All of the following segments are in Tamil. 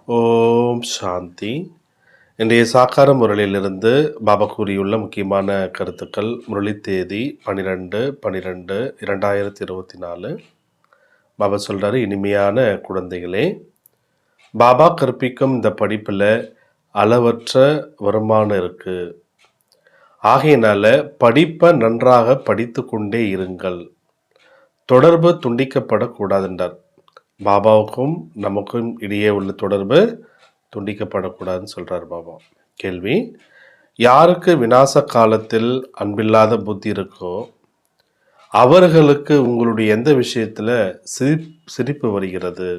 ஓம் சாந்தி. இன்றைய சாக்கார முரளிலிருந்து பாபா கூறியுள்ள முக்கியமான கருத்துக்கள். முரளி தேதி 12/12/2024. பாபா சொல்கிறாரு, இனிமையான குழந்தைகளே, பாபா கற்பிக்கும் இந்த படிப்பில் அளவற்ற வருமானம் இருக்குது. ஆகையினால படிப்பை நன்றாக படித்து கொண்டே இருங்கள். தொடர்பு துண்டிக்கப்படக்கூடாதுன்றார். பாபாவுக்கும் நமக்கும் இடையே உள்ள தொடர்பு துண்டிக்கப்படக்கூடாதுன்னு சொல்கிறார் பாபா. கேள்வி: யாருக்கு விநாச காலத்தில் அன்பில்லாத புத்தி இருக்கோ அவர்களுக்கு உங்களுடைய எந்த விஷயத்தில் சிரிப்பு வருகிறது?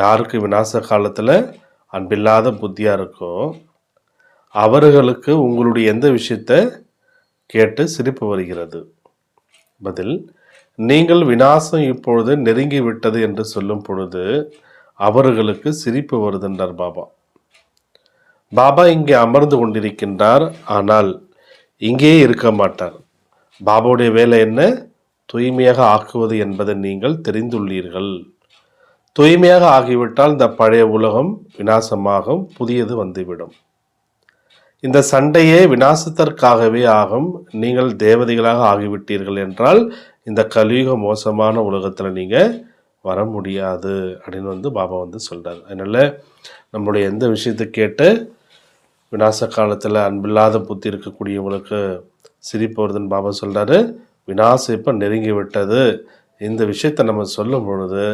யாருக்கு விநாச காலத்தில் அன்பில்லாத புத்தியாக இருக்கோ அவர்களுக்கு உங்களுடைய எந்த விஷயத்தை கேட்டு சிரிப்பு வருகிறது? பதில்: நீங்கள் விநாசம் இப்பொழுது நெருங்கி விட்டது என்று சொல்லும் பொழுது அவர்களுக்கு சிரிப்பு வருதுன்றார் பாபா. பாபா இங்கே அமர்ந்து கொண்டிருக்கின்றார், ஆனால் இங்கேயே இருக்க மாட்டார். பாபாவுடைய வேலை என்ன? தூய்மையாக ஆக்குவது என்பதை நீங்கள் தெரிந்துள்ளீர்கள். தூய்மையாக ஆகிவிட்டால் இந்த பழைய உலகம் விநாசமாகும், புதியது வந்துவிடும். இந்த சண்டையே விநாசத்திற்காகவே ஆகும். நீங்கள் தேவதைகளாக ஆகிவிட்டீர்கள் என்றால் இந்த கலியுக மோசமான உலகத்தில் நீங்கள் வர முடியாது அப்படின்னு பாபா சொல்கிறார். அதனால் நம்மளுடைய எந்த விஷயத்தை கேட்டு விநாச காலத்தில் அன்பில்லாத புத்தி இருக்கக்கூடியவங்களுக்கு சிரிப்பு வருதுன்னு பாபா சொல்கிறாரு. விநாசம் இப்போ நெருங்கி விட்டது, இந்த விஷயத்தை நம்ம சொல்லும் பொழுது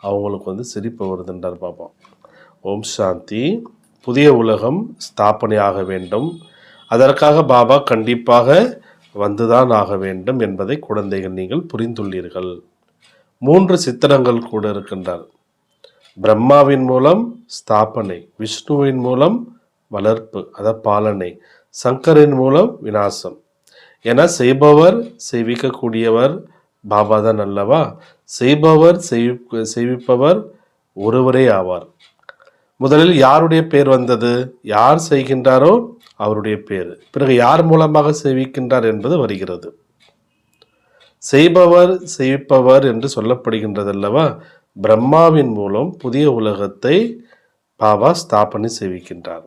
அவங்களுக்கு சிரிப்பு வருதுன்றார் பாபா. ஓம் சாந்தி. புதிய உலகம் ஸ்தாபனையாக வேண்டும். அதற்காக பாபா கண்டிப்பாக வந்துதான் ஆக வேண்டும் என்பதை குழந்தைகள் நீங்கள் புரிந்துள்ளீர்கள். 3 சித்திரங்கள் கூட இருக்கின்றார். பிரம்மாவின் மூலம் ஸ்தாபனை, விஷ்ணுவின் மூலம் வளர்ப்பு பாலனை, சங்கரின் மூலம் விநாசம். என செய்பவர் செய்விக்கக்கூடியவர் பாபா தான் அல்லவா? செய்பவர் செய்விப்பவர் ஒருவரே ஆவார். முதலில் யாருடைய பேர் வந்தது? யார் செய்கின்றாரோ அவருடைய பேர். பிறகு யார் மூலமாக செய்விக்கின்றார் என்பது வருகிறது. செய்பவர் செய்விப்பவர் என்று சொல்லப்படுகின்றது அல்லவா? பிரம்மாவின் மூலம் புதிய உலகத்தை பாபா ஸ்தாபனை செய்விக்கின்றார்.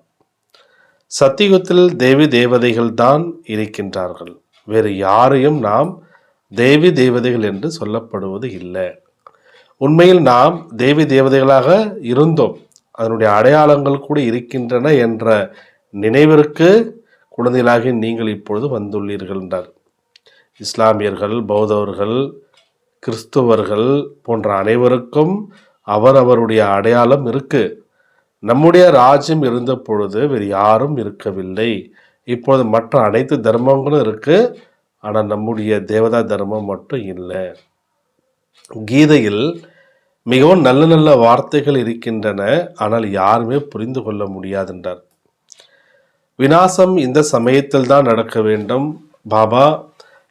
சத்தியுகத்தில் தேவி தேவதைகள் தான் இருக்கின்றார்கள். வேறு யாரையும் நாம் தேவி தேவதைகள் என்று சொல்லப்படுவது இல்லை. உண்மையில் நாம் தேவி தேவதைகளாக இருந்தோம். அதனுடைய அடையாளங்கள் கூட இருக்கின்றன என்ற நினைவிற்கு குழந்தைகளாகி நீங்கள் இப்பொழுது வந்துள்ளீர்கள் என்றார். இஸ்லாமியர்கள், பௌத்தவர்கள், கிறிஸ்துவர்கள் போன்ற அனைவருக்கும் அவரவருடைய அடையாளம் இருக்கு. நம்முடைய ராஜ்யம் இருந்த பொழுது வேறு யாரும் இருக்கவில்லை. இப்பொழுது மற்ற அனைத்து தர்மங்களும் இருக்கு, ஆனால் நம்முடைய தேவதா தர்மம் மட்டும் இல்லை. கீதையில் மிகவும் நல்ல நல்ல வார்த்தைகள் இருக்கின்றன, ஆனால் யாருமே புரிந்து கொள்ள முடியாதென்றார். விநாசம் இந்த சமயத்தில் தான் நடக்க வேண்டும். பாபா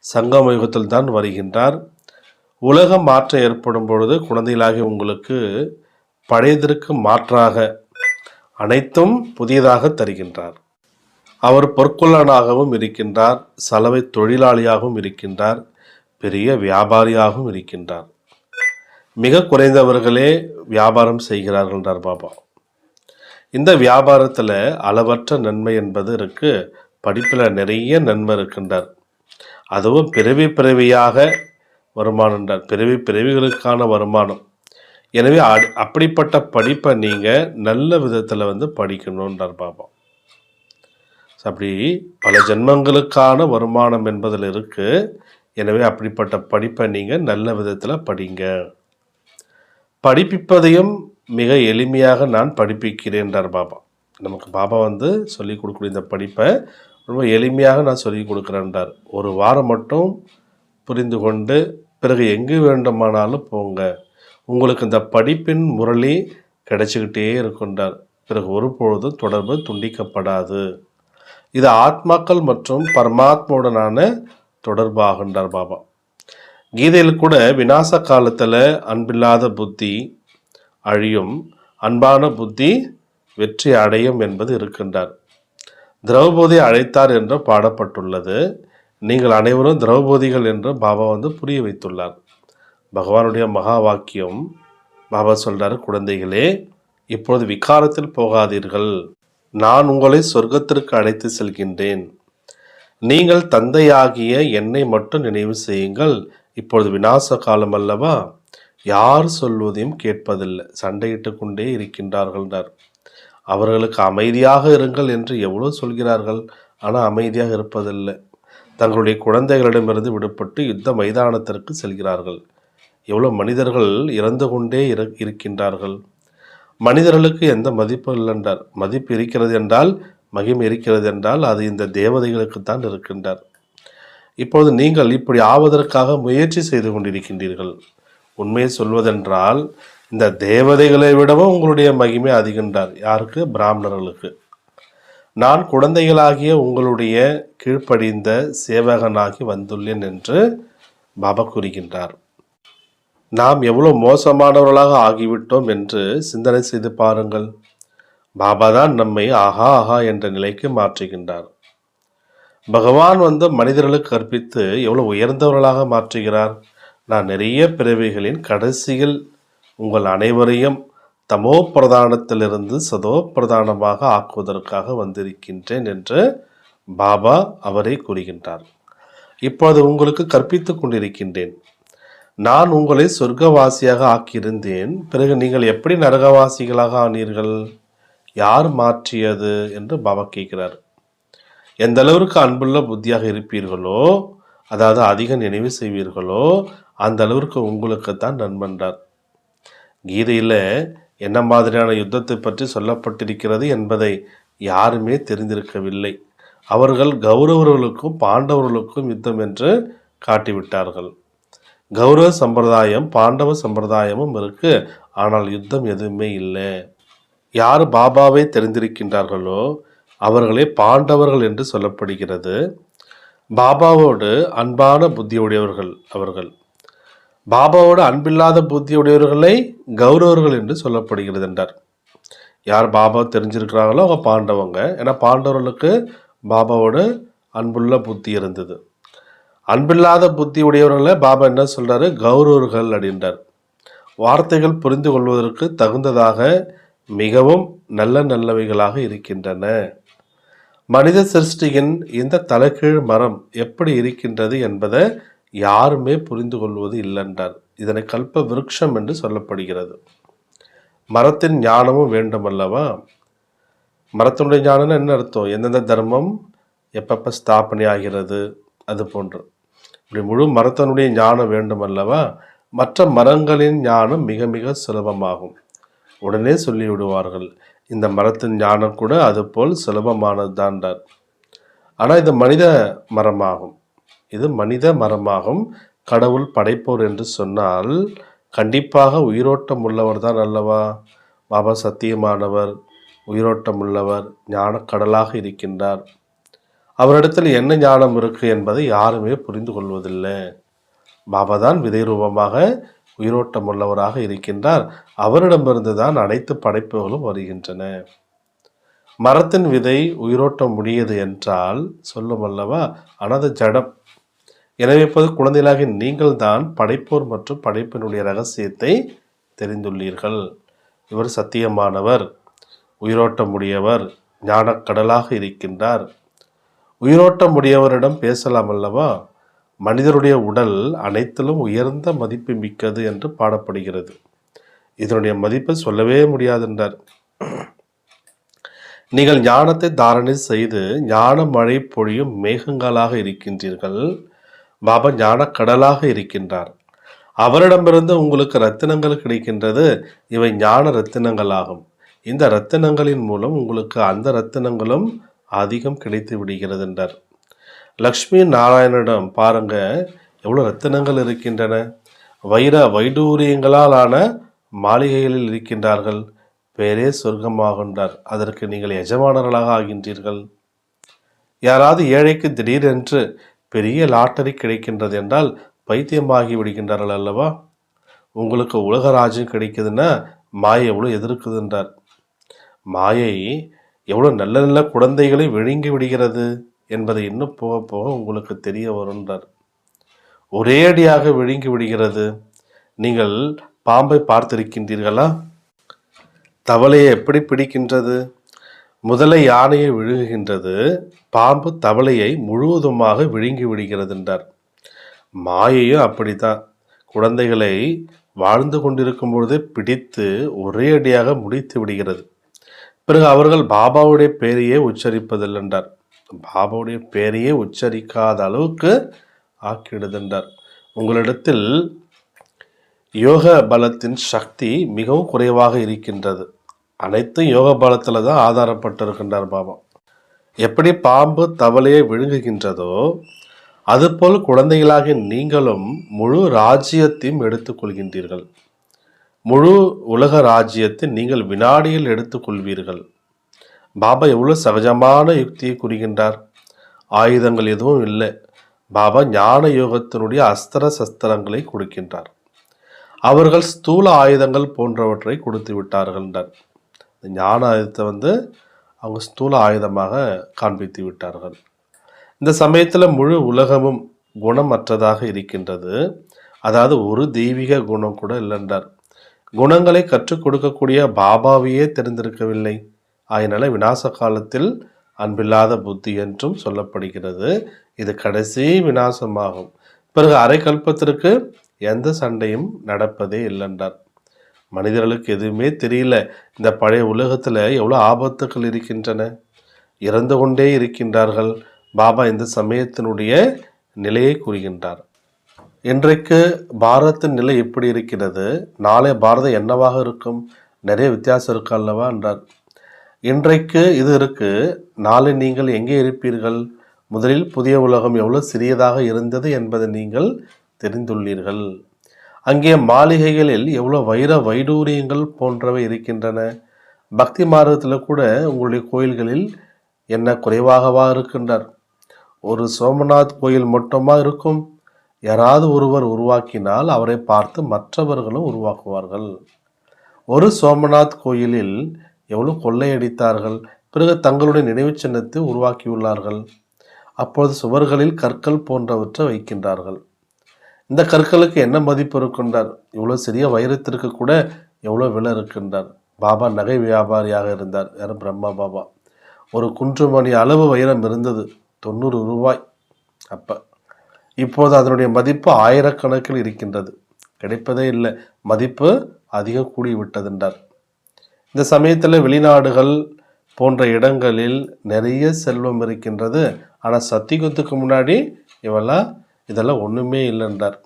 சங்கம யுகத்தில் தான் வருகின்றார். உலகம் மாற்றம் ஏற்படும் பொழுது குழந்தைகளாகி உங்களுக்கு பழையதற்கு மாற்றாக அனைத்தும் புதியதாக தருகின்றார். அவர் பொற்கொள்ளனாகவும் இருக்கின்றார், சலவை தொழிலாளியாகவும் இருக்கின்றார், பெரிய வியாபாரியாகவும் இருக்கின்றார். மிக குறைந்தவர்களே வியாபாரம் செய்கிறார்கள் என்றார் பாபா. இந்த வியாபாரத்தில் அளவற்ற நன்மை என்பது இருக்கு. படிப்பில் நிறைய நன்மை இருக்கின்றார். அதுவும் பிறவி பிறவியாக வருமானம் என்றார். பிறவி பிறவிகளுக்கான வருமானம். எனவே அப்படிப்பட்ட படிப்பை நீங்கள் நல்ல விதத்தில் படிக்கணுன்றார் பாபா. அப்படி பல ஜென்மங்களுக்கான வருமானம் என்பதில் இருக்கு. எனவே அப்படிப்பட்ட படிப்பை நீங்கள் நல்ல விதத்தில் படிங்க. படிப்பிப்பதையும் மிக எளிமையாக நான் படிப்பிக்கிறேன் என்றார் பாபா. நமக்கு பாபா சொல்லிக் கொடுக்கக்கூடிய இந்த படிப்பை ரொம்ப எளிமையாக நான் சொல்லிக் கொடுக்குறேன்றார். ஒரு வாரம் மட்டும் புரிந்து கொண்டு பிறகு எங்கு வேண்டுமானாலும் போங்க. உங்களுக்கு இந்த படிப்பின் முரளி கிடைச்சிக்கிட்டே இருக்கின்றார். பிறகு ஒருபொழுதும் தொடர்பு துண்டிக்கப்படாது. இது ஆத்மாக்கள் மற்றும் பரமாத்மாவுடனான தொடர்பாகின்றார் பாபா. கீதையில் கூட விநாச காலத்தில் அன்பில்லாத புத்தி அழியும், அன்பான புத்தி வெற்றி அடையும் என்பது இருக்கின்றார். திரௌபதி அழைத்தார் என்று பாடப்பட்டுள்ளது. நீங்கள் அனைவரும் திரௌபதிகள் என்று பாபா புரிய வைத்துள்ளார். பகவானுடைய மகா வாக்கியம். பாபா சொல்றாரு, குழந்தைகளே, இப்பொழுது விகாரத்தில் போகாதீர்கள். நான் உங்களை சொர்க்கத்திற்கு அழைத்து செல்கின்றேன். நீங்கள் தந்தையாகிய என்னை மட்டும் நினைவு செய்யுங்கள். இப்பொழுது விநாச காலம் அல்லவா? யார் சொல்வதையும் கேட்பதில்லை, சண்டையிட்டு கொண்டே இருக்கின்றார்கள். அவர்களுக்கு அமைதியாக இருங்கள் என்று எவ்வளோ சொல்கிறார்கள், ஆனால் அமைதியாக இருப்பதில்லை. தங்களுடைய குழந்தைகளிடமிருந்து விடுபட்டு யுத்த மைதானத்திற்கு செல்கிறார்கள். எவ்வளோ மனிதர்கள் இறந்து கொண்டே இருக்கின்றார்கள். மனிதர்களுக்கு எந்த மதிப்பும் இல்லைன்றார். மதிப்பு இருக்கிறது என்றால், மகிமை இருக்கிறது என்றால் அது இந்த தேவதைகளுக்குத்தான் இருக்கின்றார். இப்பொழுது நீங்கள் இப்படி ஆவதற்காக முயற்சி செய்து கொண்டிருக்கின்றீர்கள். உண்மையை சொல்வதென்றால் இந்த தேவதைகளை விடவும் உங்களுடைய மகிமை அதிகன்றார். யாருக்கு? பிராமணர்களுக்கு. நான் குழந்தைகளாகிய உங்களுடைய கீழ்ப்படிந்த சேவகனாகி வந்துள்ளேன் என்று பாபா கூறுகின்றார். நாம் எவ்வளோ மோசமானவர்களாக ஆகிவிட்டோம் என்று சிந்தனை செய்து பாருங்கள். பாபா தான் நம்மை ஆஹா ஆஹா என்ற நிலைக்கு மாற்றுகின்றார். பகவான் மனிதர்களுக்கு கற்பித்து எவ்வளோ உயர்ந்தவர்களாக மாற்றுகிறார். நான் நிறைய பிறவிகளின் கடைசியில் உங்கள் அனைவரையும் தமோ பிரதானத்திலிருந்து சதோ பிரதானமாக ஆக்குவதற்காக வந்திருக்கின்றேன் என்று பாபா அவரை கூறுகின்றார். இப்போது உங்களுக்கு கற்பித்து கொண்டிருக்கின்றேன். நான் உங்களை சொர்க்கவாசியாக ஆக்கியிருந்தேன். பிறகு நீங்கள் எப்படி நரகவாசிகளாக ஆனீர்கள்? யார் மாற்றியது என்று பாபா கேட்கிறார். எந்த அளவிற்கு அன்புள்ள புத்தியாக இருப்பீர்களோ, அதாவது அதிக நினைவு செய்வீர்களோ, அந்த அளவிற்கு உங்களுக்குத்தான் நண்பன்றார். கீதையில் என்ன மாதிரியான யுத்தத்தை பற்றி சொல்லப்பட்டிருக்கிறது என்பதை யாருமே தெரிந்திருக்கவில்லை. அவர்கள் கௌரவர்களுக்கும் பாண்டவர்களுக்கும் யுத்தம் என்று காட்டிவிட்டார்கள். கௌரவ சம்பிரதாயம் பாண்டவ சம்பிரதாயமும் இருக்கு, ஆனால் யுத்தம் எதுவுமே இல்லை. யார் பாபாவை தெரிந்திருக்கின்றார்களோ அவர்களே பாண்டவர்கள் என்று சொல்லப்படுகிறது. பாபாவோடு அன்பான புத்தியுடையவர்கள் அவர்கள். பாபாவோடு அன்பில்லாத புத்தியுடையவர்களை கௌரவர்கள் என்று சொல்லப்படுகிறது என்றார். யார் பாபா தெரிஞ்சிருக்கிறாங்களோ அவங்க பாண்டவங்க. ஏன்னா பாண்டவர்களுக்கு பாபாவோடு அன்புள்ள புத்தி இருந்தது. அன்பில்லாத புத்தி உடையவர்களை பாபா என்ன சொல்றாரு? கௌரவர்கள் அப்படின்றார். வார்த்தைகள் புரிந்து கொள்வதற்கு தகுந்ததாக மிகவும் நல்லவைகளாக இருக்கின்றன. மனித சிருஷ்டியின் இந்த தலைகீழ் மரம் எப்படி இருக்கின்றது என்பதை யாருமே புரிந்து கொள்வது இல்லைன்றார். இதனை கல்ப விருட்சம் என்று சொல்லப்படுகிறது. மரத்தின் ஞானமும் வேண்டும் அல்லவா? மரத்தினுடைய ஞானம் என்ன அர்த்தம்? எந்தெந்த தர்மம் எப்பப்போ ஸ்தாபனை ஆகிறது, அது போன்று இப்படி முழு மரத்தினுடைய ஞானம் வேண்டும் அல்லவா? மற்ற மரங்களின் ஞானம் மிக மிக சுலபமாகும். உடனே சொல்லிவிடுவார்கள். இந்த மரத்தின் ஞானம் கூட அதுபோல் சுலபமானது தான்டார். ஆனால் இது மனித மரமாகும். இது மனித மரமாகும். கடவுள் படைப்போர் என்று சொன்னால் கண்டிப்பாக உயிரோட்டம் உள்ளவர் தான் அல்லவா? பாபா சத்தியமானவர், உயிரோட்டம் உள்ளவர், ஞானக்கடலாக இருக்கின்றார். அவரிடத்தில் என்ன ஞானம் இருக்கு என்பதை யாருமே புரிந்து கொள்வதில்லை. பாபா தான் விதை ரூபமாக உயிரோட்டம் உள்ளவராக இருக்கின்றார். அவரிடமிருந்து தான் அனைத்து படைப்புகளும் வருகின்றன. மரத்தின் விதை உயிரோட்டம் முடியது என்றால் சொல்லும் அல்லவா? ஆனால் அது ஜடம். எனவே இப்போது குழந்தைகளாகி நீங்கள் தான் படைப்போர் மற்றும் படைப்பினுடைய ரகசியத்தை தெரிந்துள்ளீர்கள். இவர் சத்தியமானவர், உயிரோட்டம் உடையவர், ஞானக்கடலாக இருக்கின்றார். உயிரோட்டம் உடையவரிடம் பேசலாம் அல்லவா? மனிதருடைய உடல் அனைத்திலும் உயர்ந்த மதிப்பு மிக்கது என்று பாடப்படுகிறது. இதனுடைய மதிப்பை சொல்லவே முடியாதென்றார். நீங்கள் ஞானத்தை தாரணை செய்து ஞான மழை பொழியும் மேகங்களாக இருக்கின்றீர்கள். பாபா ஞானக்கடலாக இருக்கின்றார். அவரிடமிருந்து உங்களுக்கு ரத்தினங்கள் கிடைக்கின்றது. இவை ஞான ரத்தினங்களாகும். இந்த ரத்தினங்களின் மூலம் உங்களுக்கு அந்த ரத்தினங்களும் அதிகம் கிடைத்து விடுகிறது என்றார். லக்ஷ்மி நாராயணனிடம் பாருங்க, எவ்வளோ ரத்தினங்கள் இருக்கின்றன. வைடூரியங்களால் ஆன மாளிகைகளில் இருக்கின்றார்கள். பேரே சொர்க்கமாகின்றார். அதற்கு நீங்கள் எஜமானர்களாக ஆகின்றீர்கள். யாராவது ஏழைக்கு திடீரென்று பெரிய லாட்டரி கிடைக்கின்றது என்றால் பைத்தியமாகி விடுகின்றார்கள் அல்லவா? உங்களுக்கு உலக ராஜ்யம் கிடைக்குதுன்னா மாயை எவ்வளோ எதிர்க்குதுன்றார். மாயை எவ்வளோ நல்ல நல்ல குழந்தைகளை விழுங்கி விடுகிறது என்பதை இன்னும் போக போக உங்களுக்கு தெரிய வருன்றார். ஒரே அடியாக விழுங்கி விடுகிறது. நீங்கள் பாம்பை பார்த்திருக்கின்றீர்களா? தவளையை எப்படி பிடிக்கின்றது? முதலை யானையை விழுங்குகின்றது, பாம்பு தவளையை முழுவதுமாக விழுங்கி விடுகிறது என்றார். மாயையும் அப்படித்தான். குழந்தைகளை வாழ்ந்து கொண்டிருக்கும் பொழுதே பிடித்து ஒரே அடியாக முடித்து விடுகிறது. பிறகு அவர்கள் பாபாவுடைய பெயரையே உச்சரிப்பதில்லை என்றார். பாபாவுடைய பெயரையே உச்சரிக்காத அளவுக்கு ஆக்கிடுதென்றார். உங்களிடத்தில் யோக பலத்தின் சக்தி மிகவும் குறைவாக இருக்கின்றது. அனைத்தும் யோக பலத்தில் தான் ஆதாரப்பட்டிருக்கின்றார் பாபா. எப்படி பாம்பு தவளையை விழுங்குகின்றதோ அதுபோல் குழந்தைகளாகிய நீங்களும் முழு ராஜ்யத்தையும் எடுத்துக்கொள்கின்றீர்கள். முழு உலக ராஜ்யத்தை நீங்கள் வினாடியில் எடுத்துக்கொள்வீர்கள். பாபா எவ்வளோ சகஜமான யுக்தியை கூறுகின்றார். ஆயுதங்கள் எதுவும் இல்லை. பாபா ஞான யோகத்தினுடைய அஸ்திர சஸ்திரங்களை கொடுக்கின்றார். அவர்கள் ஸ்தூல ஆயுதங்கள் போன்றவற்றை கொடுத்து விட்டார்கள் என்றார். ஞான ஆயுதத்தை அவங்க ஸ்தூல ஆயுதமாக காண்பித்து விட்டார்கள். இந்த சமயத்தில் முழு உலகமும் குணமற்றதாக இருக்கின்றது. அதாவது ஒரு தெய்வீக குணம் கூட இல்லைன்றார். குணங்களை கற்றுக் கொடுக்கக்கூடிய பாபாவையே தெரிந்திருக்கவில்லை. அதனால விநாச காலத்தில் அன்பில்லாத புத்தி என்றும் சொல்லப்படுகிறது. இது கடைசி விநாசமாகும். பிறகு அரை கல்பத்திற்கு எந்த சண்டையும் நடப்பதே இல்லைன்றார். மனிதர்களுக்கு எதுவுமே தெரியல. இந்த பழைய உலகத்தில் எவ்வளோ ஆபத்துக்கள் இருக்கின்றன. இறந்து கொண்டே இருக்கின்றார்கள். பாபா இந்த சமயத்தினுடைய நிலையை கூறுகின்றார். இன்றைக்கு பாரதத்தின் நிலை எப்படி இருக்கிறது, நாளை பாரதம் என்னவாக இருக்கும், நிறைய வித்தியாசம் இருக்கு அல்லவா என்றார். இன்றைக்கு இது இருக்கு, நாளை நீங்கள் எங்கே இருப்பீர்கள்? முதலில் புதிய உலகம் எவ்வளோ சிறியதாக இருந்தது என்பதை நீங்கள் தெரிந்துள்ளீர்கள். அங்கே மாளிகைகளில் எவ்வளோ வைர வைடூரியங்கள் போன்றவை இருக்கின்றன. பக்தி மார்க்கத்தில் கூட உங்களுடைய கோயில்களில் என்ன குறைவாகவா இருக்கின்றார்? ஒரு சோமநாத் கோயில் மட்டுமா இருக்கும்? யாராவது ஒருவர் உருவாக்கினால் அவரை பார்த்து மற்றவர்களும் உருவாக்குவார்கள். ஒரு சோமநாத் கோயிலில் எவ்வளோ கொள்ளையடித்தார்கள். பிறகு தங்களுடைய நினைவு சின்னத்தை உருவாக்கியுள்ளார்கள். அப்பொழுது சுவர்களில் கற்கள் போன்றவற்றை வைக்கின்றார்கள். இந்த கற்களுக்கு என்ன மதிப்பு இருக்கின்றார்? இவ்வளோ சிறிய வைரத்திற்கு கூட எவ்வளோ விலை இருக்கின்றார். பாபா நகை வியாபாரியாக இருந்தார். யாரும் பிரம்மா பாபா. ஒரு குன்றுமணி அளவு வைரம் இருந்தது, 90 ரூபாய். அப்போ இப்போது அதனுடைய மதிப்பு ஆயிரக்கணக்கில் இருக்கின்றது. கிடைப்பதே இல்லை. மதிப்பு அதிகம் கூடிவிட்டதென்றார். இந்த சமயத்தில் வெளிநாடுகள் போன்ற இடங்களில் நிறைய செல்வம் இருக்கின்றது. ஆனால் சத்தியுகத்துக்கு முன்னாடி இதெல்லாம் ஒன்றுமே இல்லைன்றார்.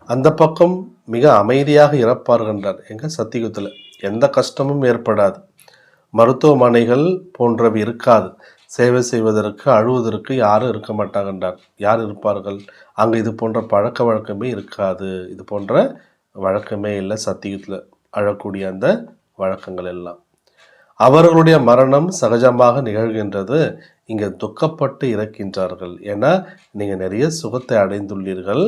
அந்த பக்கம் மிக அமைதியாக இறப்பார்கின்றார். எங்கள் சத்தியுகத்தில் எந்த கஷ்டமும் ஏற்படாது. மருத்துவமனைகள் போன்றவை இருக்காது. சேவை செய்வதற்கு அழுவதற்கு யாரும் இருக்க மாட்டாங்கன்றார். யார் இருப்பார்கள்? அங்கே இது போன்ற பழக்க வழக்கமே இருக்காது. இது போன்ற வழக்கமே இல்லை சத்தியுகத்தில் அழக்கூடிய அந்த வழக்கங்கள் எல்லாம். அவர்களுடைய மரணம் சகஜமாக நிகழ்கின்றது. இங்கே துக்கப்பட்டு இறக்கின்றார்கள். ஏன்னா நீங்கள் நிறைய சுகத்தை அடைந்துள்ளீர்கள்.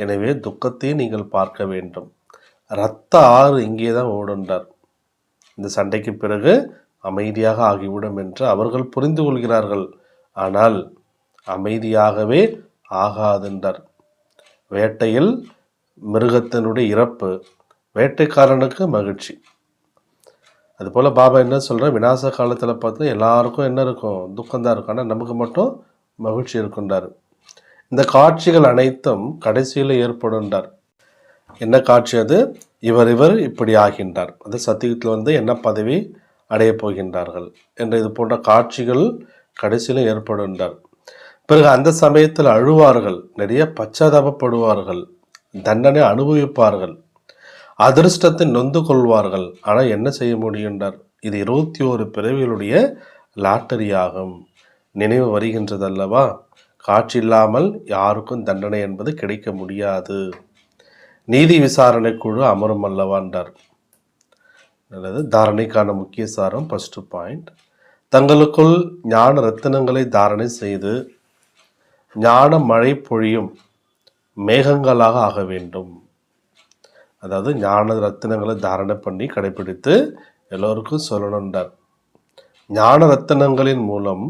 எனவே துக்கத்தை நீங்கள் பார்க்க வேண்டும். இரத்த ஆறு இங்கே தான் ஓடுன்றார். இந்த சண்டைக்கு பிறகு அமைதியாக ஆகிவிடும் என்று அவர்கள் புரிந்து கொள்கிறார்கள். ஆனால் அமைதியாகவே ஆகாதென்றார். வேட்டையில் மிருகத்தினுடைய இறப்பு வேட்டைக்காரனுக்கு மகிழ்ச்சி. அதுபோல் பாபா என்ன சொல்கிறார், விநாச காலத்தில் பார்த்தா எல்லாருக்கும் என்ன இருக்கும்? துக்கம்தான் இருக்கும். ஆனால் நமக்கு மட்டும் மகிழ்ச்சி இருக்குன்றார். இந்த காட்சிகள் அனைத்தும் கடைசியில் ஏற்படுன்றார். என்ன காட்சி அது? இவர் இப்படி ஆகின்றார். அது சத்தியத்தில் என்ன பதவி அடையப் போகின்றார்கள் என்ற இது போன்ற காட்சிகள் கடைசியில் ஏற்படுன்றார். பிறகு அந்த சமயத்தில் அழுவார்கள், நிறைய பச்சாதாபப்படுவார்கள், தண்டனை அனுபவிப்பார்கள், அதிர்ஷ்டத்தை நொந்து கொள்வார்கள். ஆனால் என்ன செய்ய முடிகின்றார்? இது 21 பிறவிகளுடைய லாட்டரி ஆகும். நினைவு வருகின்றது அல்லவா? காட்சி இல்லாமல் யாருக்கும் தண்டனை என்பது கிடைக்க முடியாது. நீதி விசாரணை குழு அமரும் அல்லவான்றார். அல்லது தாரணைக்கான முக்கிய சாரம் ஃபர்ஸ்ட் பாயிண்ட். தங்களுக்குள் ஞான ரத்தினங்களை தாரணை செய்து ஞான மழை பொழியும் மேகங்களாக ஆக வேண்டும். அதாவது ஞான ரத்தினங்களை தாரணை பண்ணி கடைபிடித்து எல்லோருக்கும் சொல்லணுன்றார். ஞான ரத்தினங்களின் மூலம்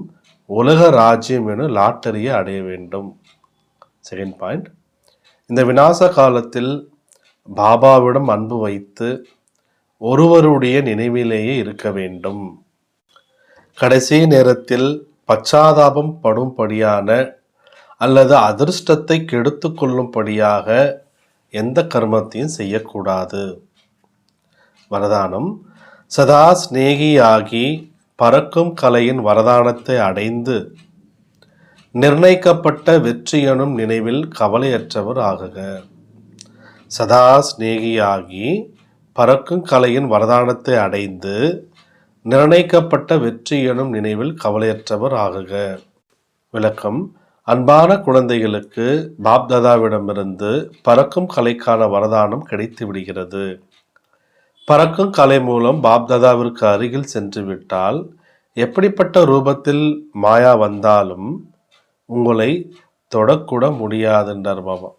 உலக ராஜ்யம் எனும் லாட்டரியை அடைய வேண்டும். Second point. இந்த விநாச காலத்தில் பாபாவிடம் அன்பு வைத்து ஒருவருடைய நினைவிலேயே இருக்க வேண்டும். கடைசி நேரத்தில் பச்சாதாபம் படும்படியான அல்லது அதிர்ஷ்டத்தை கெடுத்து கொள்ளும்படியாக எந்த கர்மத்தையும் செய்யக்கூடாது. வரதானம்: சதா சிநேகியாகி பறக்கும் கலையின் வரதானத்தை அடைந்து நிர்ணயிக்கப்பட்ட வெற்றி எனும் நினைவில் கவலையற்றவர் ஆகுக. சதா சிநேகியாகி பறக்கும் கலையின் வரதானத்தை அடைந்து நிர்ணயிக்கப்பட்ட வெற்றி எனும் நினைவில் கவலையற்றவர் ஆகுக. விளக்கம்: அன்பான குழந்தைகளுக்கு பாப்தாதாவிடமிருந்து பறக்கும் கலைக்கான வரதானம் கிடைத்து விடுகிறது. பறக்கும் கலை மூலம் பாப்தாதாவிற்கு அருகில் சென்று விட்டால் எப்படிப்பட்ட ரூபத்தில் மாயா வந்தாலும் உங்களை தொடக்கூட முடியாதுன்றார் பாபா.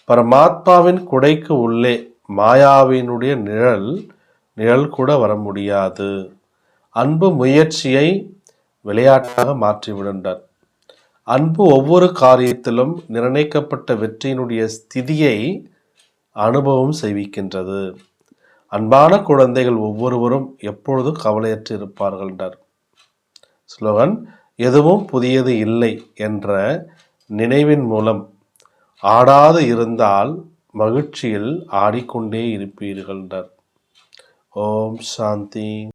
பரமாத்மாவின் குடைக்கு உள்ளே மாயாவினுடைய நிழல் கூட வர முடியாது. அன்பு முயற்சியை விளையாட்டாக மாற்றிவிடுன்றார். அன்பு ஒவ்வொரு காரியத்திலும் நிர்ணயிக்கப்பட்ட வெற்றியினுடைய ஸ்திதியை அனுபவம் செய்விக்கின்றது. அன்பான குழந்தைகள் ஒவ்வொருவரும் எப்பொழுதும் கவலையற்று இருப்பார்கள் என்றார். ஸ்லோகன்: எதுவும் புதியது இல்லை என்ற நினைவின் மூலம் ஆடாது இருந்தால் மகிழ்ச்சியில் ஆடிக்கொண்டே இருப்பீர்கள் என்றார். ஓம் சாந்தி.